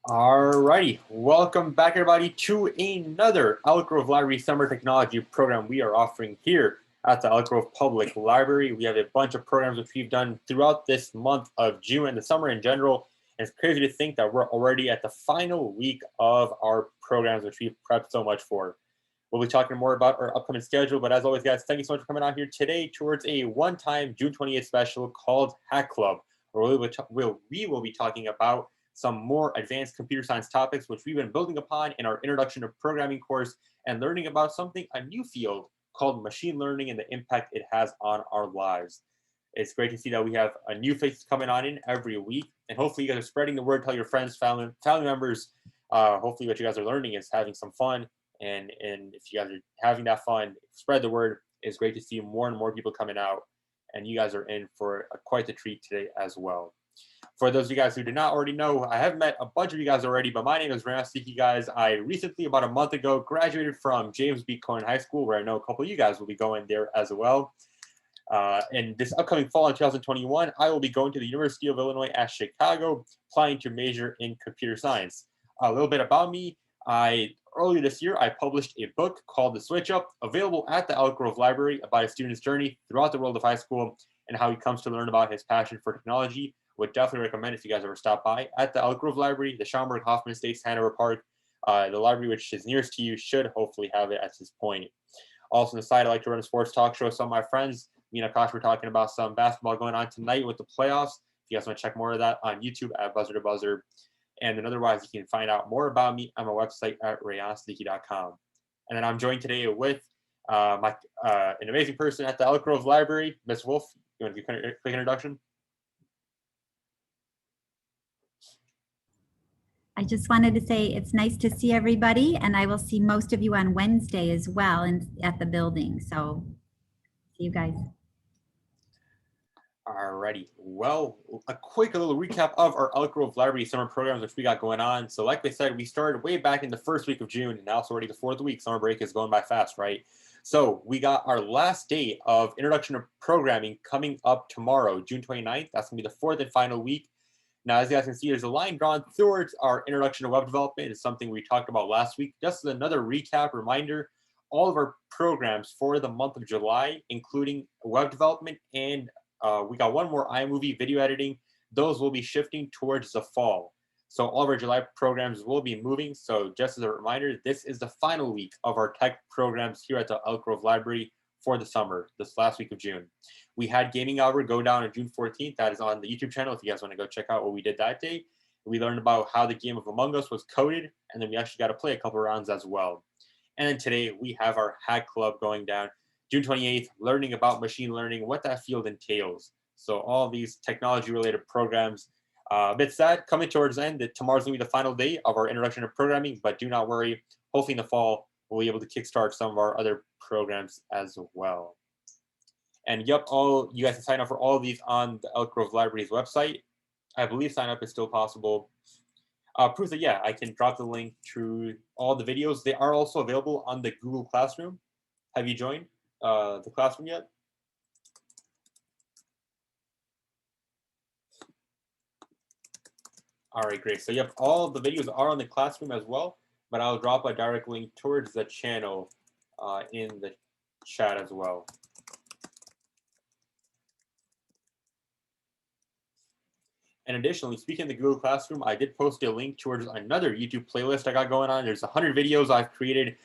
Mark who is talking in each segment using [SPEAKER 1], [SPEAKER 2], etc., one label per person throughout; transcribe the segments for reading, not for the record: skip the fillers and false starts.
[SPEAKER 1] Alrighty, welcome back everybody to another Elk Grove Library Summer Technology program we are offering here at the Elk Grove Public Library. We have a bunch of programs which we've done throughout this month of June and the summer in general. And it's crazy to think that we're already at the final week of our programs which we've prepped so much for. We'll be talking more about our upcoming schedule, but as always, guys, thank you so much for coming out here today towards a one-time June 28th special called Hack Club, where we will be talking about some more advanced computer science topics, which we've been building upon in our Introduction to Programming course and learning about a new field called machine learning and the impact it has on our lives. It's great to see that we have a new face coming on in every week, and hopefully you guys are spreading the word, tell your friends, family members. Hopefully what you guys are learning is having some fun, and if you guys are having that fun, spread the word. It's great to see more and more people coming out, and you guys are in for quite the treat today as well. For those of you guys who did not already know, I have met a bunch of you guys already, but my name is Rayaan, Siddiqi, guys. I recently, about a month ago, graduated from James B. Cohen High School, where I know a couple of you guys will be going there as well. And this upcoming fall in 2021, I will be going to the University of Illinois at Chicago, planning to major in computer science. A little bit about me. Earlier this year, I published a book called The Switch Up, available at the Elk Grove Library, about a student's journey throughout the world of high school and how he comes to learn about his passion for technology. Would definitely recommend if you guys ever stop by at the Elk Grove Library, the Schaumburg Hoffman Estates, Hanover Park. The library which is nearest to you should hopefully have it at this point. Also on the side, I like to run a sports talk show with some of my friends. Me and Akash were talking about some basketball going on tonight with the playoffs. If you guys want to check more of that on YouTube at Buzzer to Buzzer. And then otherwise, you can find out more about me on my website at rayaansiddiqi.com. And then I'm joined today with an amazing person at the Elk Grove Library, Miss Wolf. You want to do a quick introduction?
[SPEAKER 2] I just wanted to say it's nice to see everybody, and I will see most of you on Wednesday as well and at the building. So see you guys.
[SPEAKER 1] Alrighty. Well, a quick little recap of our Elk Grove Library summer programs which we got going on. So like I said, we started way back in the first week of June, and now it's already the fourth week. Summer break is going by fast, right? So we got our last day of Introduction to Programming coming up tomorrow, June 29th. That's going to be the fourth and final week. Now, as you guys can see, there's a line drawn towards our Introduction to Web Development. It's something we talked about last week. Just as another recap reminder, all of our programs for the month of July, including web development and we got one more iMovie video editing. Those will be shifting towards the fall. So all of our July programs will be moving. So just as a reminder, this is the final week of our tech programs here at the Elk Grove Library for the summer, this last week of June. We had Gaming Hour go down on June 14th. That is on the YouTube channel if you guys want to go check out what we did that day. We learned about how the game of Among Us was coded, and then we actually got to play a couple rounds as well. And then today we have our Hack Club going down June 28th, learning about machine learning, what that field entails. So all these technology-related programs. A bit sad coming towards the end that tomorrow's going to be the final day of our Introduction to Programming, but do not worry. Hopefully in the fall, we'll be able to kickstart some of our other programs as well. And yep, all you guys can sign up for all of these on the Elk Grove Library's website. I believe sign up is still possible. Proof that, yeah, I can drop the link to all the videos. They are also available on the Google Classroom. Have you joined the classroom yet? All right, great. So yep, all the videos are on the classroom as well, but I'll drop a direct link towards the channel in the chat as well. And additionally, speaking of the Google Classroom, I did post a link towards another YouTube playlist I got going on. There's 100 videos I've created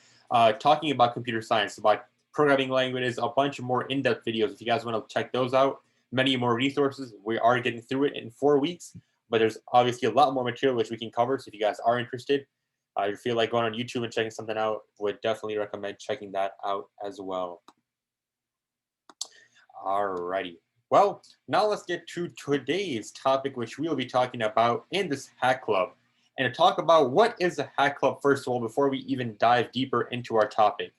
[SPEAKER 1] talking about computer science, about programming languages, a bunch of more in-depth videos. If you guys want to check those out, many more resources. We are getting through it in 4 weeks, but there's obviously a lot more material which we can cover. So if you guys are interested, you feel like going on YouTube and checking something out, would definitely recommend checking that out as well. Alrighty. Well, now let's get to today's topic, which we'll be talking about in this Hack Club. And to talk about what is a Hack Club, first of all, before we even dive deeper into our topic.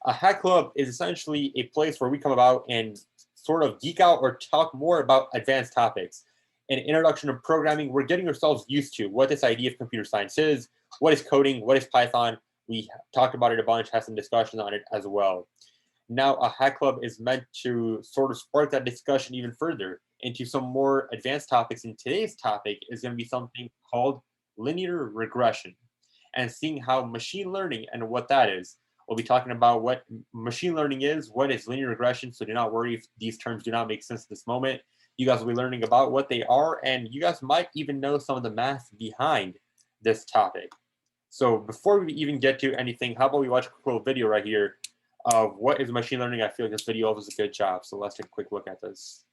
[SPEAKER 1] A Hack Club is essentially a place where we come about and sort of geek out or talk more about advanced topics. In Introduction to Programming, we're getting ourselves used to what this idea of computer science is, what is coding, what is Python. We talked about it a bunch, had some discussion on it as well. Now, a Hack Club is meant to sort of spark that discussion even further into some more advanced topics. And today's topic is going to be something called linear regression, and seeing how machine learning and what that is. We'll be talking about what machine learning is, what is linear regression, so do not worry if these terms do not make sense at this moment. You guys will be learning about what they are, and you guys might even know some of the math behind this topic. So before we even get to anything, how about we watch a quick little video right here of what is machine learning? I feel like this video does a good job, so let's take a quick look at this.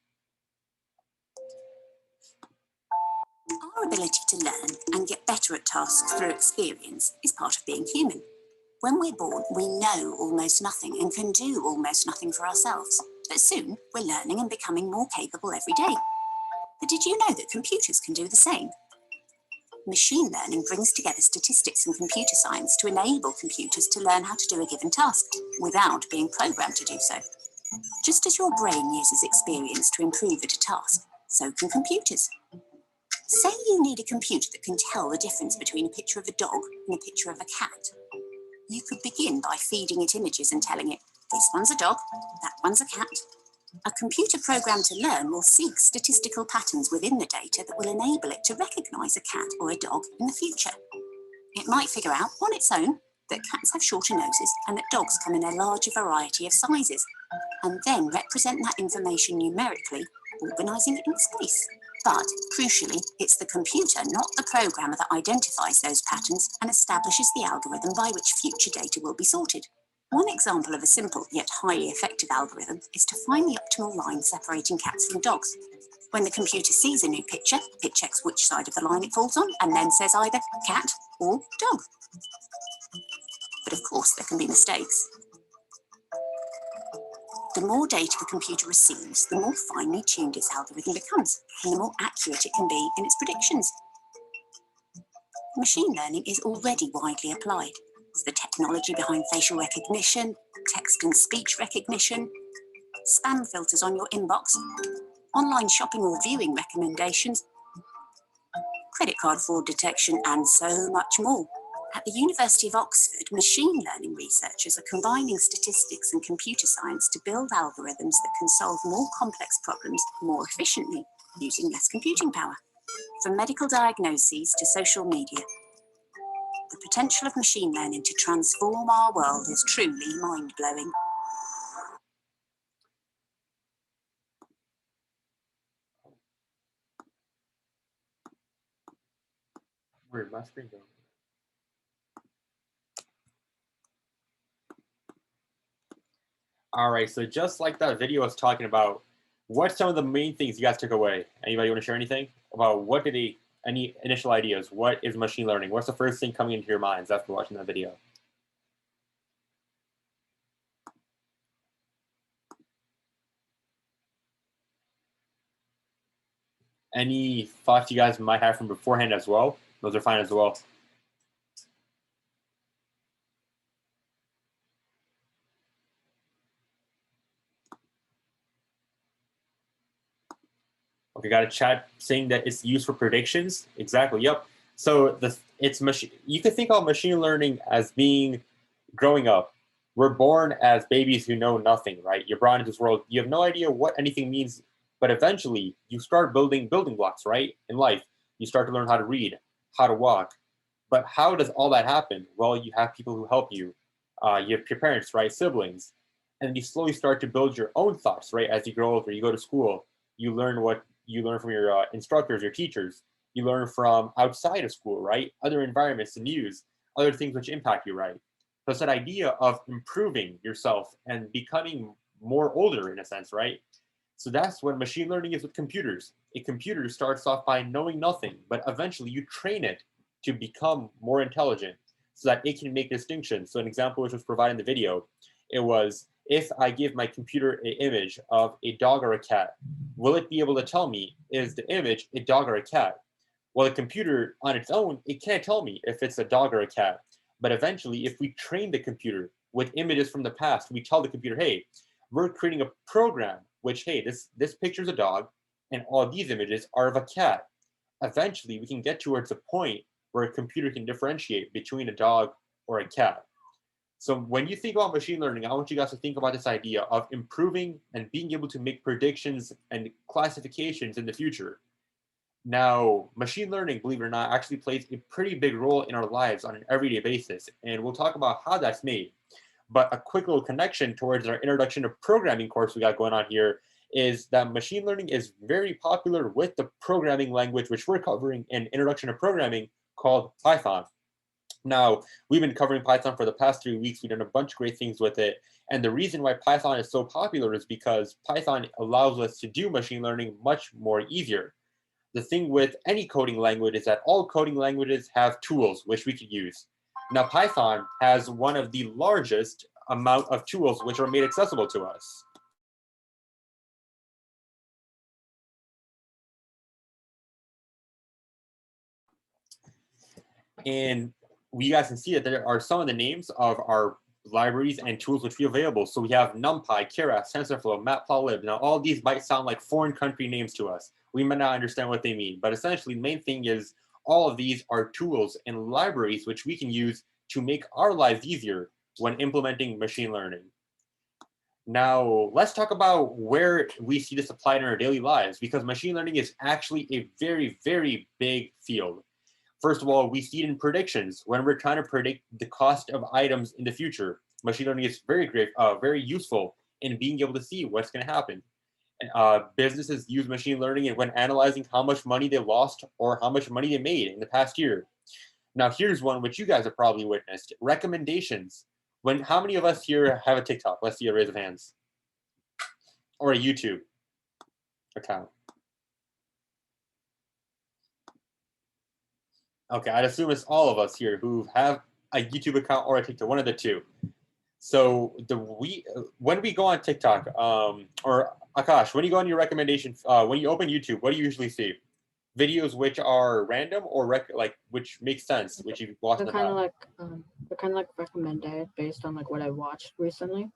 [SPEAKER 3] Our ability to learn and get better at tasks through experience is part of being human. When we're born, we know almost nothing and can do almost nothing for ourselves. But soon, we're learning and becoming more capable every day. But did you know that computers can do the same? Machine learning brings together statistics and computer science to enable computers to learn how to do a given task without being programmed to do so. Just as your brain uses experience to improve at a task, so can computers. Say you need a computer that can tell the difference between a picture of a dog and a picture of a cat. You could begin by feeding it images and telling it, this one's a dog, that one's a cat. A computer programmed to learn will seek statistical patterns within the data that will enable it to recognise a cat or a dog in the future. It might figure out on its own that cats have shorter noses and that dogs come in a larger variety of sizes, and then represent that information numerically, organising it in space. But, crucially, it's the computer, not the programmer, that identifies those patterns and establishes the algorithm by which future data will be sorted. One example of a simple yet highly effective algorithm is to find the optimal line separating cats from dogs. When the computer sees a new picture, it checks which side of the line it falls on and then says either cat or dog. But of course, there can be mistakes. The more data the computer receives, the more finely tuned its algorithm becomes, and the more accurate it can be in its predictions. Machine learning is already widely applied. It's the technology behind facial recognition, text and speech recognition, spam filters on your inbox, online shopping or viewing recommendations, credit card fraud detection, and so much more. At the University of Oxford, machine learning researchers are combining statistics and computer science to build algorithms that can solve more complex problems more efficiently, using less computing power. From medical diagnoses to social media, the potential of machine learning to transform our world is truly mind-blowing.
[SPEAKER 1] Where'd my screen go? All right, so just like that video was talking about, what's some of the main things you guys took away? Anybody want to share anything about any initial ideas? What is machine learning? What's the first thing coming into your minds after watching that video? Any thoughts you guys might have from beforehand as well? Those are fine as well. Okay, got a chat saying that it's used for predictions. Exactly. Yep. So you could think of machine learning as being growing up. We're born as babies who know nothing, right? You're brought into this world. You have no idea what anything means, but eventually you start building blocks, right? In life, you start to learn how to read, how to walk. But how does all that happen? Well, you have people who help you. You have your parents, right? Siblings. And you slowly start to build your own thoughts, right? As you grow older, you go to school, you learn from your instructors, your teachers. You learn from outside of school, right? Other environments, the news, other things which impact you, right? So it's that idea of improving yourself and becoming more older in a sense, right? So that's what machine learning is with computers. A computer starts off by knowing nothing, but eventually you train it to become more intelligent so that it can make distinctions. So an example which was provided in the video, it was, if I give my computer an image of a dog or a cat, will it be able to tell me, is the image a dog or a cat? Well, the computer on its own, it can't tell me if it's a dog or a cat. But eventually, if we train the computer with images from the past, we tell the computer, hey, we're creating a program which, hey, this picture is a dog and all these images are of a cat. Eventually, we can get towards a point where a computer can differentiate between a dog or a cat. So when you think about machine learning, I want you guys to think about this idea of improving and being able to make predictions and classifications in the future. Now, machine learning, believe it or not, actually plays a pretty big role in our lives on an everyday basis, and we'll talk about how that's made. But a quick little connection towards our introduction to programming course we got going on here is that machine learning is very popular with the programming language, which we're covering in Introduction to Programming, called Python. Now, we've been covering Python for the past 3 weeks. We've done a bunch of great things with it. And the reason why Python is so popular is because Python allows us to do machine learning much more easier. The thing with any coding language is that all coding languages have tools which we could use. Now, Python has one of the largest amount of tools which are made accessible to us. And we guys can see that there are some of the names of our libraries and tools which we available. So we have NumPy, Keras, TensorFlow, Matplotlib. Now, all these might sound like foreign country names to us. We might not understand what they mean, but essentially the main thing is all of these are tools and libraries which we can use to make our lives easier when implementing machine learning. Now, let's talk about where we see this applied in our daily lives, because machine learning is actually a very, very big field. First of all, we see it in predictions when we're trying to predict the cost of items in the future. Machine learning is very great, very useful in being able to see what's going to happen. Businesses use machine learning when analyzing how much money they lost or how much money they made in the past year. Now, here's one which you guys have probably witnessed: recommendations. How many of us here have a TikTok? Let's see a raise of hands. Or a YouTube account. Okay, I'd assume it's all of us here who have a YouTube account or a TikTok, one of the two. So when we go on TikTok, or Akash, when you go on your recommendation, when you open YouTube, what do you usually see? Videos which are random or which make sense, which you've watched in the past?
[SPEAKER 4] They're kind of like recommended based on like what I watched recently.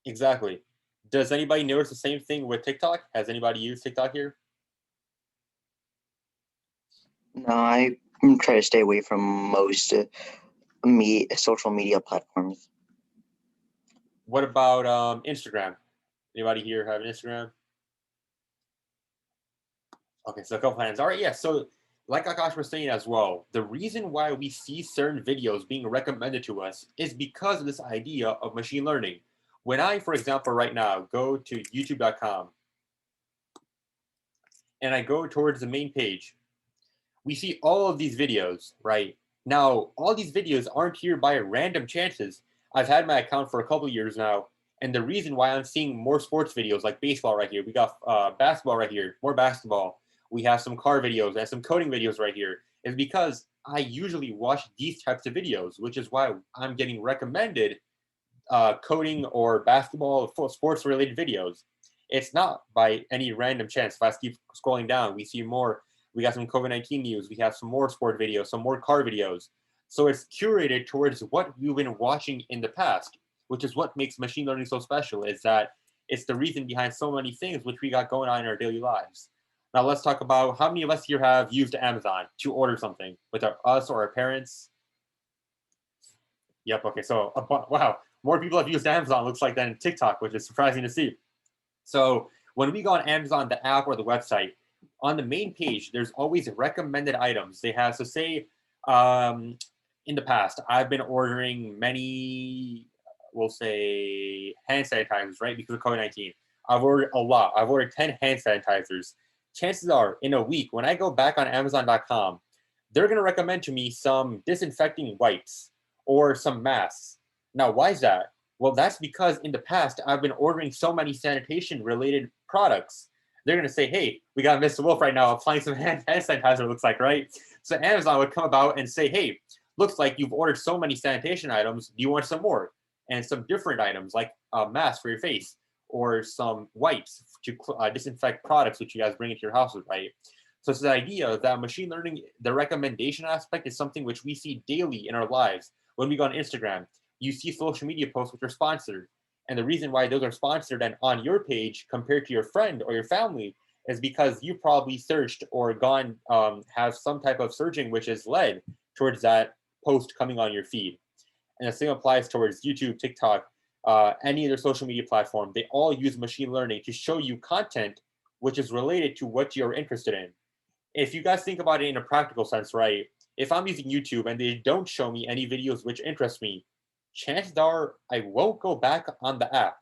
[SPEAKER 1] Exactly. Does anybody notice the same thing with TikTok? Has anybody used TikTok here?
[SPEAKER 5] No, I try to stay away from most social media platforms.
[SPEAKER 1] What about Instagram? Anybody here have an Instagram? Okay, so a couple hands. All right, yeah. So like Akash was saying as well, the reason why we see certain videos being recommended to us is because of this idea of machine learning. When I, for example, right now go to youtube.com and I go towards the main page, we see all of these videos, right? Now, all these videos aren't here by random chances. I've had my account for a couple of years now, and the reason why I'm seeing more sports videos like baseball right here, we got basketball right here, more basketball. We have some car videos and some coding videos right here, is because I usually watch these types of videos, which is why I'm getting recommended coding or basketball, sports related videos. It's not by any random chance. If I keep scrolling down, we see more. We got some COVID-19 news. We have some more sport videos, some more car videos. So it's curated towards what we've been watching in the past, which is what makes machine learning so special, is that it's the reason behind so many things which we got going on in our daily lives. Now let's talk about how many of us here have used Amazon to order something, with us or our parents. Yep, okay, so wow, more people have used Amazon, looks like, than TikTok, which is surprising to see. So when we go on Amazon, the app or the website, on the main page, there's always recommended items they have. So say in the past, I've been ordering many, we'll say, hand sanitizers, right? Because of COVID-19. I've ordered a lot. I've ordered 10 hand sanitizers. Chances are, in a week, when I go back on Amazon.com, they're going to recommend to me some disinfecting wipes or some masks. Now, why is that? Well, that's because in the past, I've been ordering so many sanitation-related products. They're going to say, hey, we got Mr. Wolf right now applying some hand sanitizer, looks like, right? So Amazon would come about and say, hey, looks like you've ordered so many sanitation items. Do you want some more? And some different items like a mask for your face or some wipes to disinfect products which you guys bring into your houses, right? So it's the idea that machine learning, the recommendation aspect, is something which we see daily in our lives. When we go on Instagram, you see social media posts which are sponsored. And the reason why those are sponsored and on your page compared to your friend or your family is because you probably searched or gone, have some type of searching which has led towards that post coming on your feed. And the same applies towards YouTube, TikTok, any other social media platform. They all use machine learning to show you content which is related to what you're interested in. if you guys think about it in a practical sense, right? If I'm using YouTube and they don't show me any videos which interest me, chances are I won't go back on the app.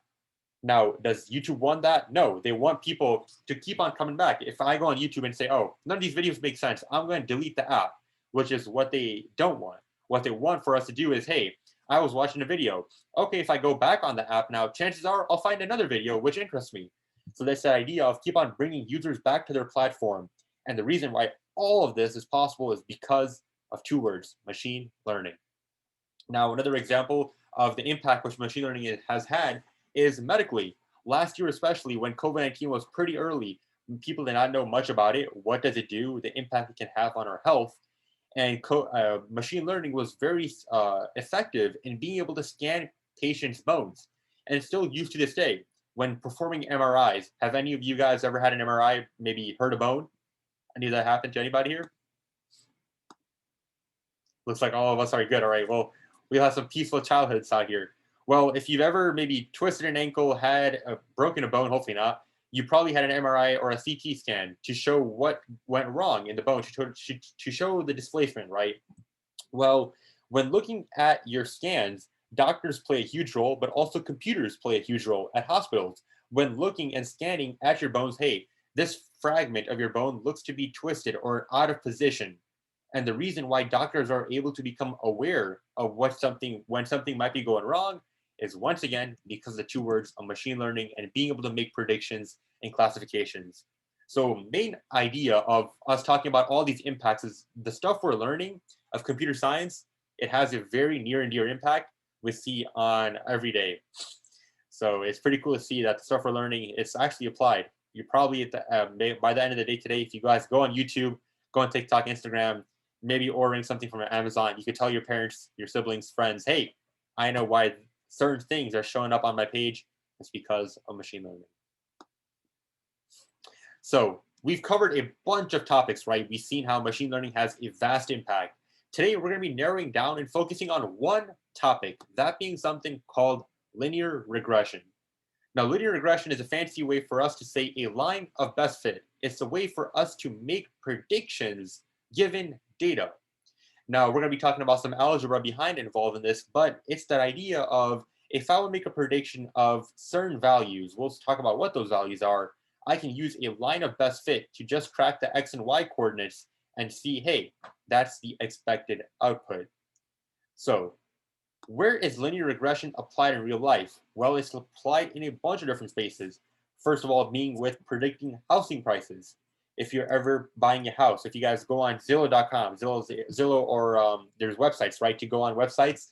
[SPEAKER 1] Now, does YouTube want that? No, they want people to keep on coming back. If I go on YouTube and say, oh, none of these videos make sense, I'm going to delete the app, which is what they don't want. What they want for us to do is, hey, I was watching a video. Okay, if I go back on the app now, chances are I'll find another video which interests me. So that's the idea of keep on bringing users back to their platform. And the reason why all of this is possible is because of two words, machine learning. Now, another example of the impact which machine learning has had is medically. Last year, especially when COVID-19 was pretty early, people did not know much about it. What does it do? The impact it can have on our health. And machine learning was very effective in being able to scan patients' bones. And it's still used to this day. When performing MRIs, have any of you guys ever had an MRI, maybe hurt a bone? Any of that happened to anybody here? Looks like all of us are good. All right, well, we have some peaceful childhoods out here. Well, if you've ever maybe twisted an ankle, had broken a bone, hopefully not, you probably had an MRI or a CT scan to show what went wrong in the bone, to show the displacement, right? Well, when looking at your scans, doctors play a huge role, but also computers play a huge role at hospitals. When looking and scanning at your bones, hey, this fragment of your bone looks to be twisted or out of position. And the reason why doctors are able to become aware of when something might be going wrong is once again because of the two words of machine learning and being able to make predictions and classifications. So main idea of us talking about all these impacts is the stuff we're learning of computer science. It has a very near and dear impact we see on every day. So it's pretty cool to see that the stuff we're learning, it's actually applied. You probably by the end of the day today, if you guys go on YouTube, go on TikTok, Instagram, maybe ordering something from Amazon, you could tell your parents, your siblings, friends, hey, I know why certain things are showing up on my page. It's because of machine learning. So we've covered a bunch of topics, right? We've seen how machine learning has a vast impact. Today, we're going to be narrowing down and focusing on one topic, that being something called linear regression. Now, linear regression is a fancy way for us to say a line of best fit. It's a way for us to make predictions given data. Now, we're going to be talking about some algebra behind involved in this, but it's that idea of if I would make a prediction of certain values, we'll talk about what those values are, I can use a line of best fit to just track the x and y coordinates and see, hey, that's the expected output. So where is linear regression applied in real life? Well, it's applied in a bunch of different spaces. First of all, being with predicting housing prices. If you're ever buying a house, if you guys go on Zillow.com, Zillow or there's websites, right, to go on websites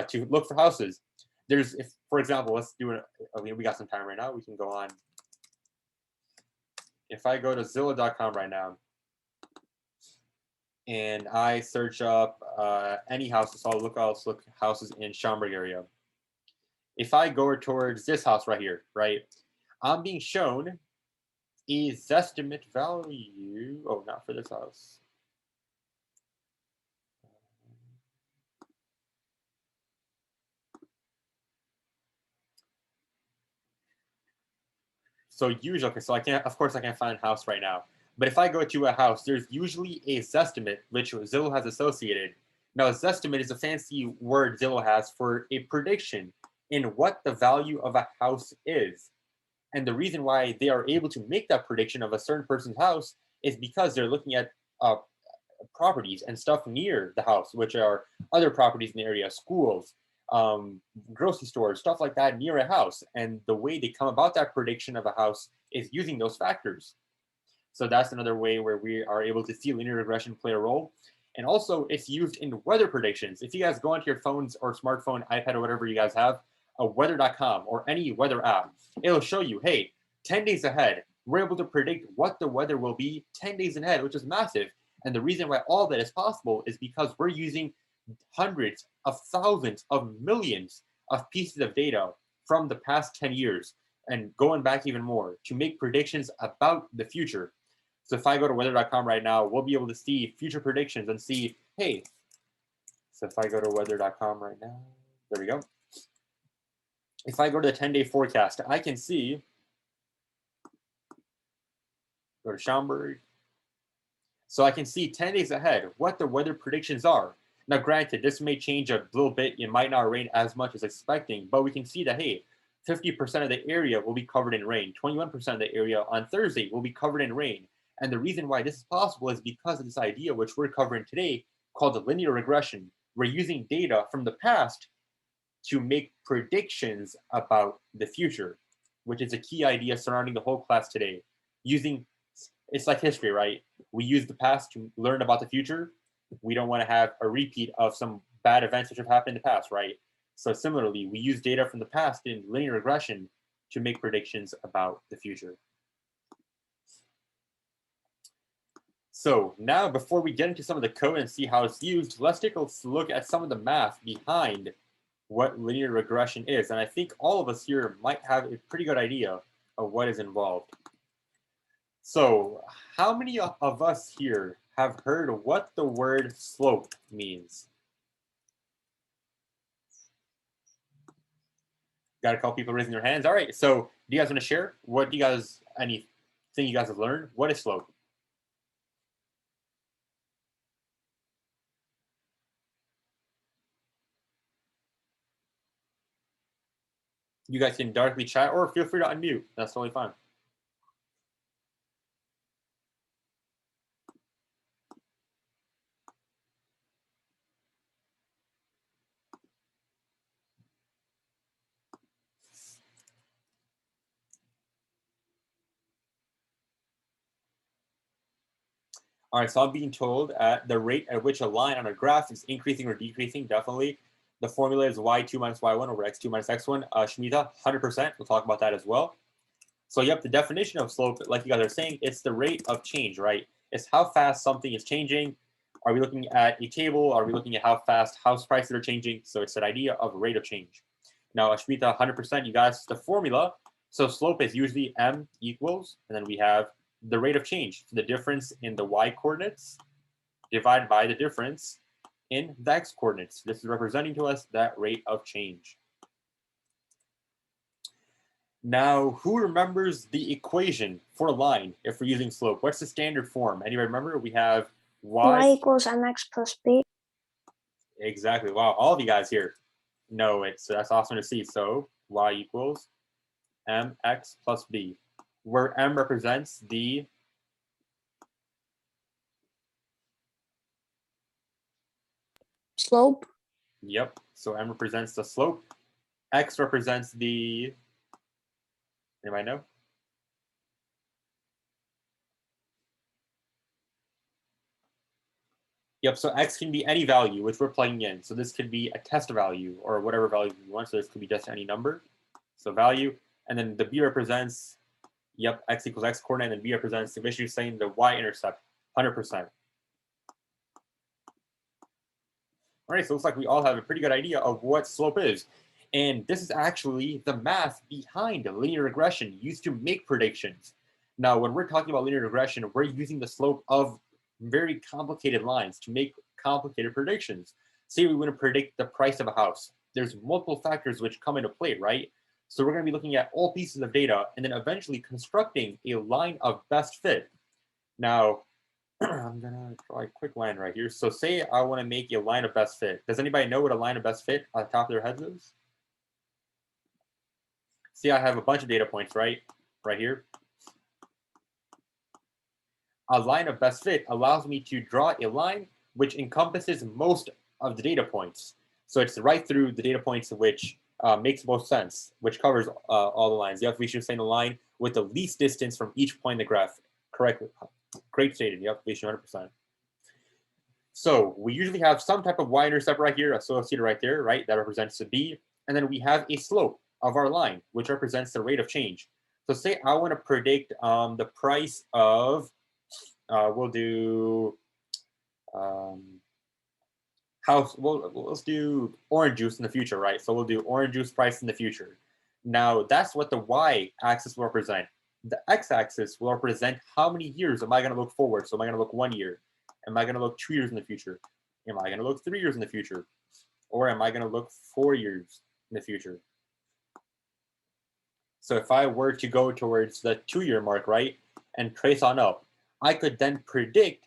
[SPEAKER 1] to look for houses. There's, if, for example, let's do it. We got some time right now. We can go on. If I go to Zillow.com right now, and I search up any houses, so I'll look houses in Schaumburg area. If I go towards this house right here, right, I'm being shown a Zestimate value. Oh, not for this house. So usually, okay, so I can't, of course, I can't find a house right now. But if I go to a house, there's usually a Zestimate, which Zillow has associated. Now, Zestimate is a fancy word Zillow has for a prediction in what the value of a house is. And the reason why they are able to make that prediction of a certain person's house is because they're looking at properties and stuff near the house, which are other properties in the area, schools, grocery stores, stuff like that near a house. And the way they come about that prediction of a house is using those factors. So that's another way where we are able to see linear regression play a role. And also it's used in weather predictions. If you guys go onto your phones or smartphone, iPad, or whatever you guys have, a weather.com or any weather app, it'll show you, hey, 10 days ahead, we're able to predict what the weather will be 10 days ahead, which is massive. And the reason why all that is possible is because we're using hundreds of thousands of millions of pieces of data from the past 10 years and going back even more to make predictions about the future. So if I go to weather.com right now, we'll be able to see future predictions and see, hey, so if I go to weather.com right now, there we go. If I go to the 10-day forecast, I can see, go to Schaumburg, So I can see 10 days ahead what the weather predictions are. Now, granted, this may change a little bit. It might not rain as much as expecting, but we can see that, hey, 50% of the area will be covered in rain. 21% of the area on Thursday will be covered in rain. And the reason why this is possible is because of this idea, which we're covering today, called the linear regression. We're using data from the past to make predictions about the future, which is a key idea surrounding the whole class today. It's like history, right? We use the past to learn about the future. We don't want to have a repeat of some bad events which have happened in the past, right? So similarly, we use data from the past in linear regression to make predictions about the future. So now, before we get into some of the code and see how it's used, let's take a look at some of the math behind what linear regression is. And I think all of us here might have a pretty good idea of what is involved. So how many of us here have heard what the word slope means? Got a couple people raising their hands. All right, so do you guys want to share? Anything you guys have learned? What is slope? You guys can directly chat or feel free to unmute. That's totally fine. All right, so I'm being told at the rate at which a line on a graph is increasing or decreasing, definitely. The formula is y2 minus y1 over x2 minus x1. Shmita, 100%. We'll talk about that as well. So yep, the definition of slope, like you guys are saying, it's the rate of change, right? It's how fast something is changing. Are we looking at a table? Are we looking at how fast house prices are changing? So it's that idea of rate of change. Now, Shmita, 100%, you guys, the formula. So slope is usually m equals, and then we have the rate of change, so the difference in the y coordinates divided by the difference in the x coordinates. This is representing to us that rate of change. Now, who remembers the equation for a line if we're using slope? What's the standard form? Anybody remember? We have
[SPEAKER 6] y equals mx plus b.
[SPEAKER 1] Exactly. Wow, all of you guys here know it. So that's awesome to see. So y equals mx plus b, where m represents the
[SPEAKER 6] Slope.
[SPEAKER 1] Yep. So m represents the slope. X represents the, anybody know? Yep, so x can be any value which we're plugging in. So this could be a test value or whatever value you want. So this could be just any number. So value, and then the b represents, yep, x equals x coordinate, and then b represents, if you're saying the y-intercept, 100%. All right, so it looks like we all have a pretty good idea of what slope is. And this is actually the math behind linear regression used to make predictions. Now, when we're talking about linear regression, we're using the slope of very complicated lines to make complicated predictions. Say we want to predict the price of a house. There's multiple factors which come into play, right? So we're going to be looking at all pieces of data and then eventually constructing a line of best fit. Now, I'm gonna draw a quick line right here. So say I want to make a line of best fit. Does anybody know what a line of best fit on the top of their heads is? See, I have a bunch of data points, right here. A line of best fit allows me to draw a line which encompasses most of the data points. So it's right through the data points which makes most sense, which covers all the lines. Yep, we should say the line with the least distance from each point in the graph. Correct. Great stated. Yep, we should 100%. So we usually have some type of y-intercept right here, associated right there, right? That represents the b. And then we have a slope of our line, which represents the rate of change. So say I want to predict the price of, we'll do house, well, let's do orange juice in the future, right? So we'll do orange juice price in the future. Now that's what the y-axis will represent. The x-axis will represent how many years am I going to look forward. So am I going to look 1 year? Am I going to look 2 years in the future? Am I going to look 3 years in the future? Or am I going to look 4 years in the future? So if I were to go towards the 2-year mark, right, and trace on up, I could then predict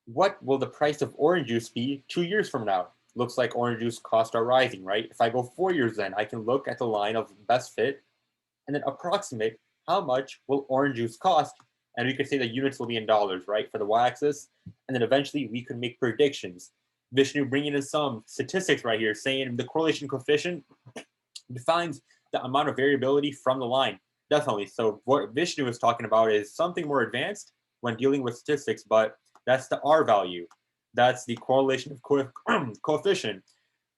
[SPEAKER 1] what will the price of orange juice be 2 years from now? Looks like orange juice costs are rising, right? If I go 4 years, then I can look at the line of best fit and then approximate how much will orange juice cost. And we could say the units will be in dollars, right, for the y-axis. And then eventually we could make predictions. Vishnu bringing in some statistics right here, saying the correlation coefficient defines the amount of variability from the line. Definitely. So what Vishnu is talking about is something more advanced when dealing with statistics, but that's the R value. That's the correlation of coefficient,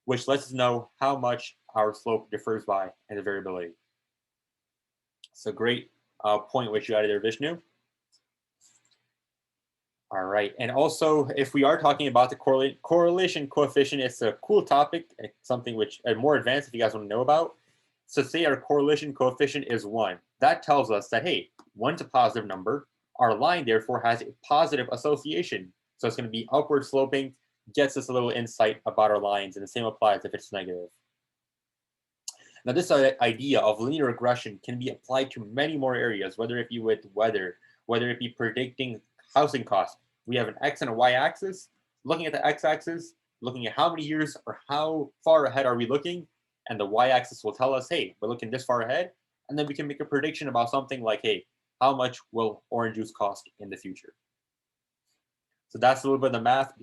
[SPEAKER 1] which lets us know how much our slope differs by and the variability. So great point which you added there, Vishnu. All right, and also if we are talking about the correlation coefficient, it's a cool topic, something which more advanced if you guys want to know about. So say our correlation coefficient is 1. That tells us that, hey, 1's a positive number. Our line, therefore, has a positive association. So it's going to be upward sloping, gets us a little insight about our lines, and the same applies if it's negative. Now, this idea of linear regression can be applied to many more areas, whether it be with weather, whether it be predicting housing costs. We have an X and a Y axis. Looking at the X axis, looking at how many years or how far ahead are we looking, and the Y-axis will tell us, hey, we're looking this far ahead, and then we can make a prediction about something like, hey, how much will orange juice cost in the future? So that's a little bit of the math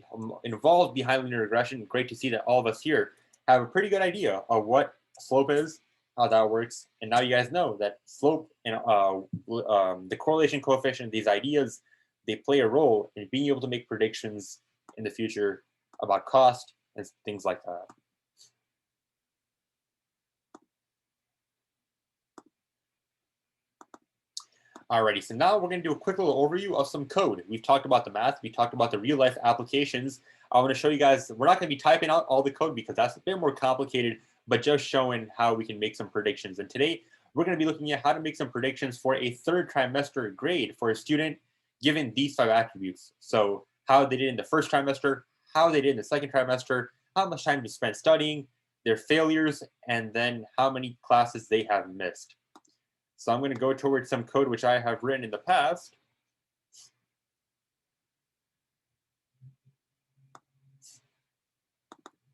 [SPEAKER 1] involved behind linear regression. Great to see that all of us here have a pretty good idea of what slope is, how that works, and now you guys know that slope and the correlation coefficient, these ideas, they play a role in being able to make predictions in the future about cost and things like that. Alrighty, so now we're going to do a quick little overview of some code. We've talked about the math, we talked about the real life applications. I want to show you guys, we're not going to be typing out all the code because that's a bit more complicated, but just showing how we can make some predictions. And today, we're going to be looking at how to make some predictions for a third trimester grade for a student given these 5 attributes. So how they did in the first trimester, how they did in the second trimester, how much time they spent studying, their failures, and then how many classes they have missed. So I'm going to go towards some code which I have written in the past.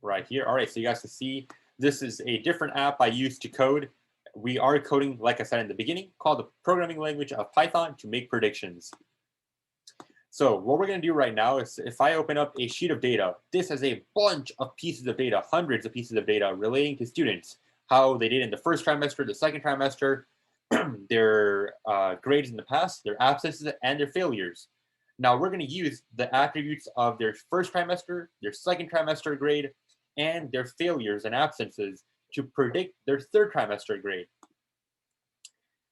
[SPEAKER 1] Right here. All right, so you guys can see this is a different app I use to code. We are coding, like I said in the beginning, called the programming language of Python to make predictions. So what we're going to do right now is if I open up a sheet of data, this has a bunch of pieces of data, hundreds of pieces of data relating to students, how they did in the first trimester, the second trimester, their grades in the past, their absences, and their failures. Now we're going to use the attributes of their first trimester, their second trimester grade, and their failures and absences to predict their third trimester grade.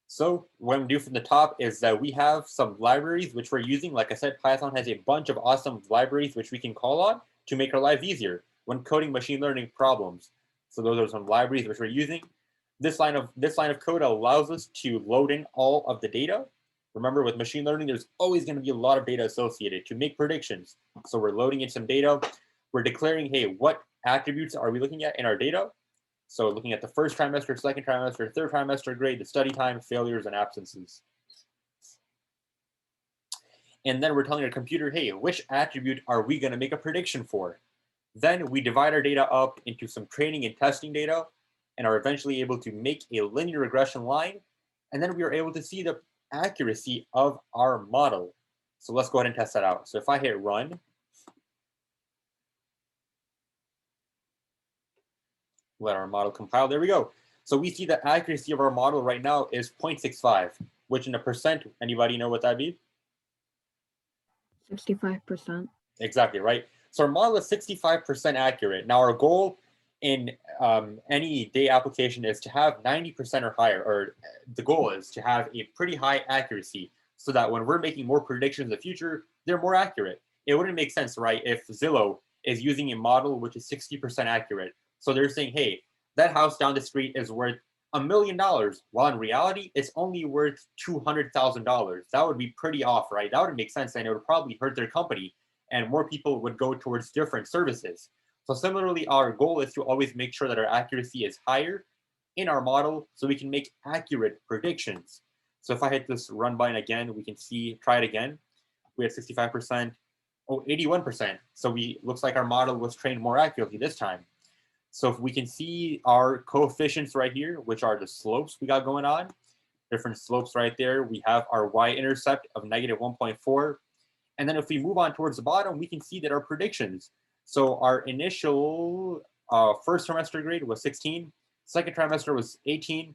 [SPEAKER 1] So what we do from the top is that we have some libraries which we're using. Like I said, Python has a bunch of awesome libraries which we can call on to make our life easier when coding machine learning problems. So those are some libraries which we're using. This line of code allows us to load in all of the data. Remember, with machine learning, there's always going to be a lot of data associated to make predictions. So we're loading in some data. We're declaring, hey, what attributes are we looking at in our data? So looking at the first trimester, second trimester, third trimester grade, the study time, failures, and absences. And then we're telling our computer, hey, which attribute are we going to make a prediction for? Then we divide our data up into some training and testing data and are eventually able to make a linear regression line. And then we are able to see the accuracy of our model. So let's go ahead and test that out. So if I hit run, let our model compile. There we go. So we see the accuracy of our model right now is 0.65, which in a percent, anybody know what that'd be?
[SPEAKER 4] 65%.
[SPEAKER 1] Exactly, right? So our model is 65% accurate. Now our goal in any day application is to have 90% or higher, or the goal is to have a pretty high accuracy so that when we're making more predictions in the future, they're more accurate. It wouldn't make sense, right, if Zillow is using a model which is 60% accurate. So they're saying, hey, that house down the street is worth $1 million, while in reality, it's only worth $200,000. That would be pretty off, right? That would make sense, and it would probably hurt their company, and more people would go towards different services. So similarly, our goal is to always make sure that our accuracy is higher in our model so we can make accurate predictions. So if I hit this run button again, we can see, try it again. We had 65%. Oh, 81%. So looks like our model was trained more accurately this time. So if we can see our coefficients right here, which are the slopes we got going on, different slopes right there. We have our y-intercept of negative 1.4. And then if we move on towards the bottom, we can see that our predictions. So our initial first trimester grade was 16, second trimester was 18,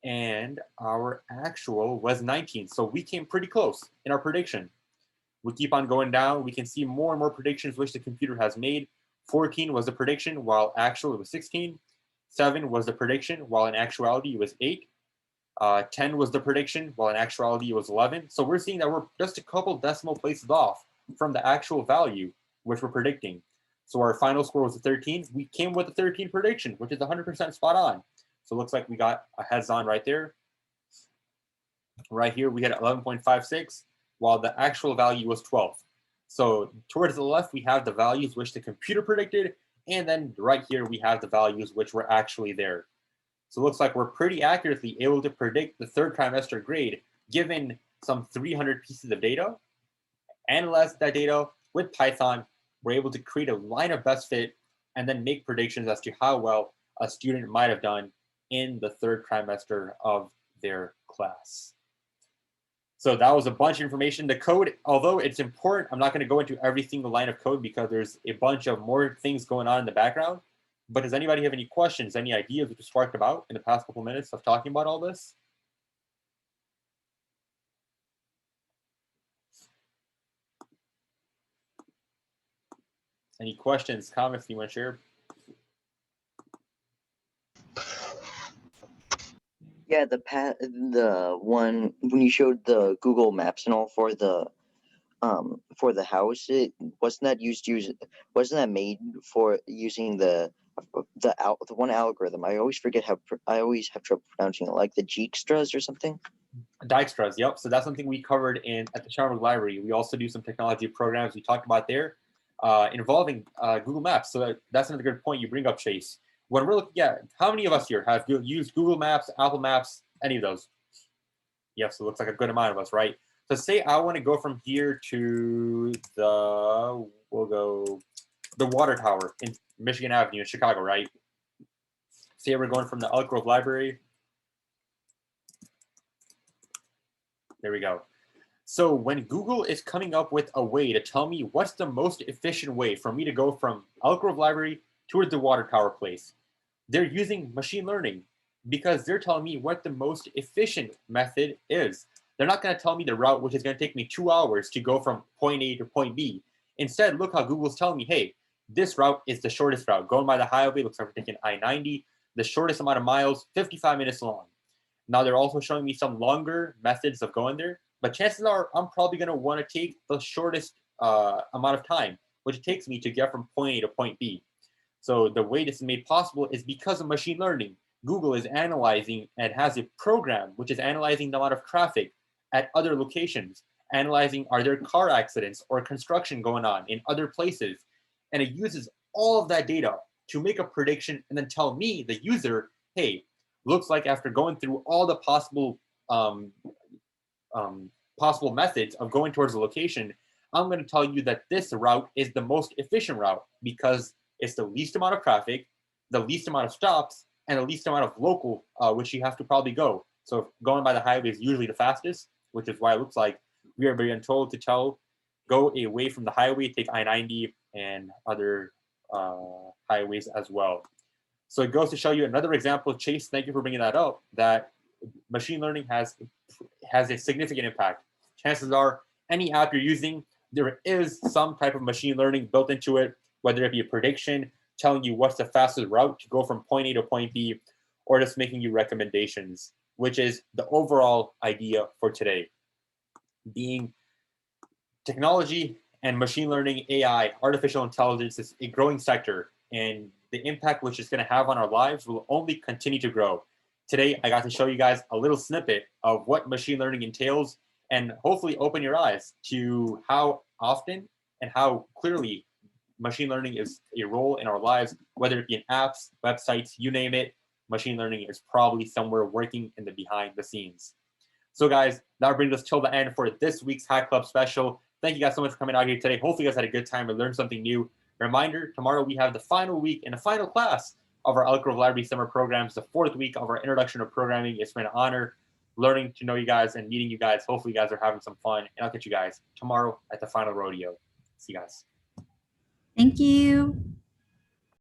[SPEAKER 1] and our actual was 19. So we came pretty close in our prediction. We keep on going down. We can see more and more predictions which the computer has made. 14 was the prediction, while actual it was 16. 7 was the prediction, while in actuality it was 8. 10 was the prediction, while in actuality it was 11. So we're seeing that we're just a couple decimal places off from the actual value which we're predicting. So our final score was a 13. We came with a 13 prediction, which is 100% spot on. So it looks like we got a heads on right there. Right here we had 11.56, while the actual value was 12. So towards the left, we have the values which the computer predicted, and then right here we have the values which were actually there. So it looks like we're pretty accurately able to predict the third trimester grade given some 300 pieces of data. Analyze that data with Python. We're able to create a line of best fit and then make predictions as to how well a student might have done in the third trimester of their class. So that was a bunch of information. The code, although it's important, I'm not going to go into every single line of code because there's a bunch of more things going on in the background. But does anybody have any questions, any ideas which was sparked about in the past couple minutes of talking about all this? Any questions, comments you want to share?
[SPEAKER 5] Yeah, the one when you showed the Google Maps and all for the house, wasn't that made for using the one algorithm? I always forget I always have trouble pronouncing it, like the Dijkstra's or something.
[SPEAKER 1] Dijkstra's, yep. So that's something we covered at the Schaumburg Library. We also do some technology programs we talked about there involving Google Maps. So that's another good point you bring up, Chase. When we're looking at, how many of us here have used Google Maps, Apple Maps, any of those? Yes, so it looks like a good amount of us, right? So say I want to go from here to the water tower in Michigan Avenue in Chicago, right? Say we're going from the Elk Grove Library. There we go. So when Google is coming up with a way to tell me what's the most efficient way for me to go from Elk Grove Library towards the water tower place, they're using machine learning because they're telling me what the most efficient method is. They're not going to tell me the route which is going to take me 2 hours to go from point A to point B. Instead, look how Google's telling me, hey, this route is the shortest route. Going by the highway, looks like we're taking I-90, the shortest amount of miles, 55 minutes long. Now they're also showing me some longer methods of going there, but chances are I'm probably going to want to take the shortest amount of time, which it takes me to get from point A to point B. So the way this is made possible is because of machine learning. Google is analyzing and has a program which is analyzing the amount of traffic at other locations, analyzing are there car accidents or construction going on in other places, and it uses all of that data to make a prediction and then tell me, the user, hey, looks like after going through all the possible methods of going towards the location, I'm going to tell you that this route is the most efficient route because it's the least amount of traffic, the least amount of stops, and the least amount of local, which you have to probably go. So going by the highway is usually the fastest, which is why it looks like we are being told to go away from the highway, take I-90 and other highways as well. So it goes to show you another example. Chase, thank you for bringing that up, that machine learning has a significant impact. Chances are any app you're using, there is some type of machine learning built into it, whether it be a prediction, telling you what's the fastest route to go from point A to point B, or just making you recommendations, which is the overall idea for today. Being technology and machine learning, AI, artificial intelligence is a growing sector, and the impact which it's going to have on our lives will only continue to grow. Today, I got to show you guys a little snippet of what machine learning entails and hopefully open your eyes to how often and how clearly machine learning is a role in our lives, whether it be in apps, websites, you name it. Machine learning is probably somewhere working in the behind the scenes. So guys, that brings us till the end for this week's Hack Club special. thank you guys so much for coming out here today. Hopefully you guys had a good time and learned something new. Reminder, tomorrow we have the final week and the final class of our Elk Grove Library summer programs, the 4th week of our introduction to programming. It's been an honor learning to know you guys and meeting you guys. Hopefully you guys are having some fun, and I'll catch you guys tomorrow at the final rodeo. See you guys.
[SPEAKER 2] Thank you.